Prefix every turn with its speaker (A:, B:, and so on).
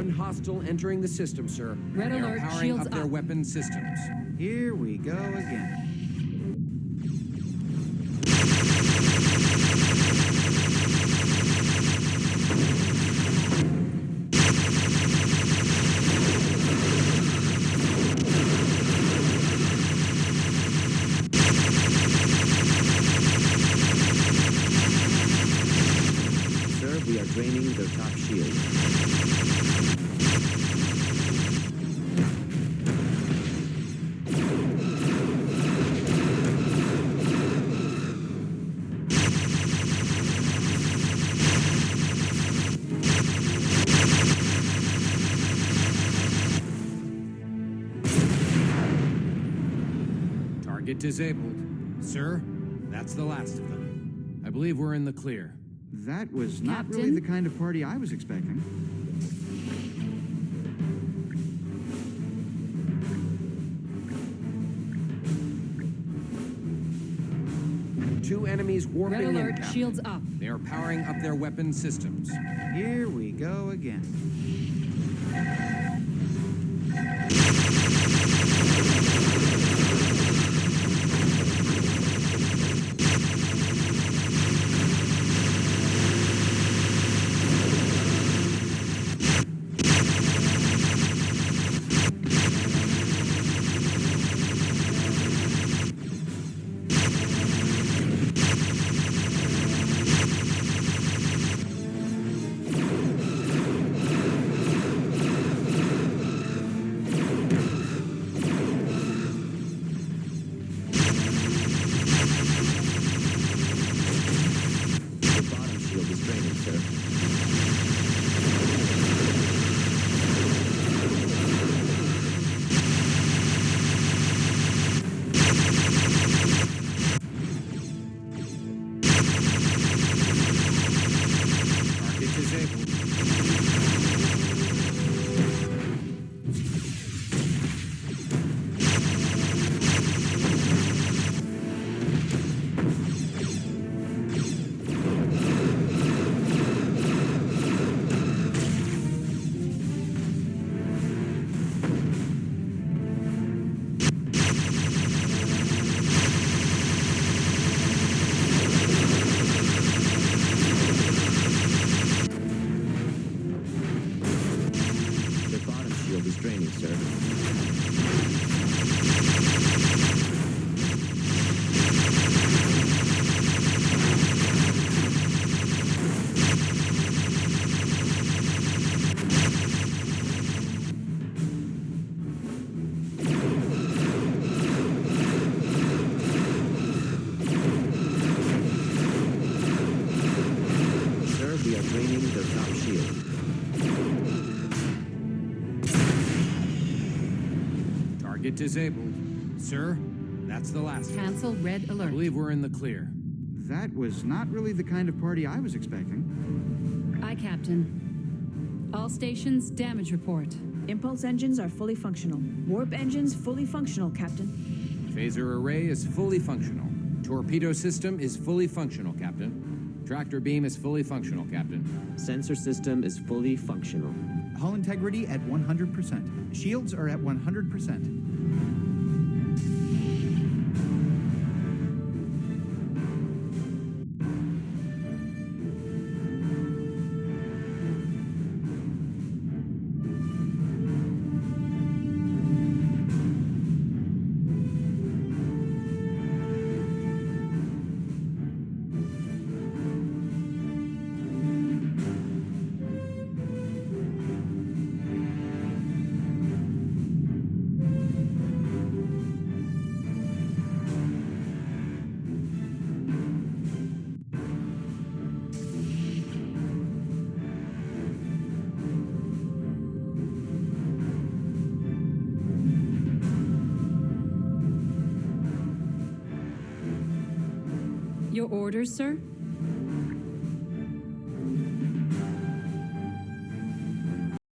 A: One hostile entering the system, sir.
B: Red
A: They are
B: alert,
A: powering
B: shields
A: up their
B: up.
A: weapon systems.
C: Here we go again.
D: Sir, we are draining their top shield.
A: Target disabled. Sir, that's the last of them. I believe we're in the clear.
C: That was not really
B: Captain?
C: the kind of party I was expecting.
A: Two enemies warping
B: Red
A: in,
B: alert,
A: Captain.
B: shields up.
A: They are powering up their weapon systems.
C: Here we go again.
D: The bottom shield is draining, sir.
A: Target disabled.
D: The bottom shield is draining, sir. Sir, we are draining their top shield.
A: Target disabled. Sir, that's the last of them.
B: Cancel red
A: I
B: alert.
A: believe we're in the clear.
C: That was not really the kind of party I was expecting.
B: Aye, Captain. All stations, damage report.
E: Impulse engines are fully functional. Warp engines fully functional, Captain.
A: Phaser array is fully functional. Torpedo system is fully functional, Captain. Tractor beam is fully functional, Captain.
D: Sensor system is fully functional.
C: Hull integrity at 100%. Shields are at 100%.
B: Your orders, sir?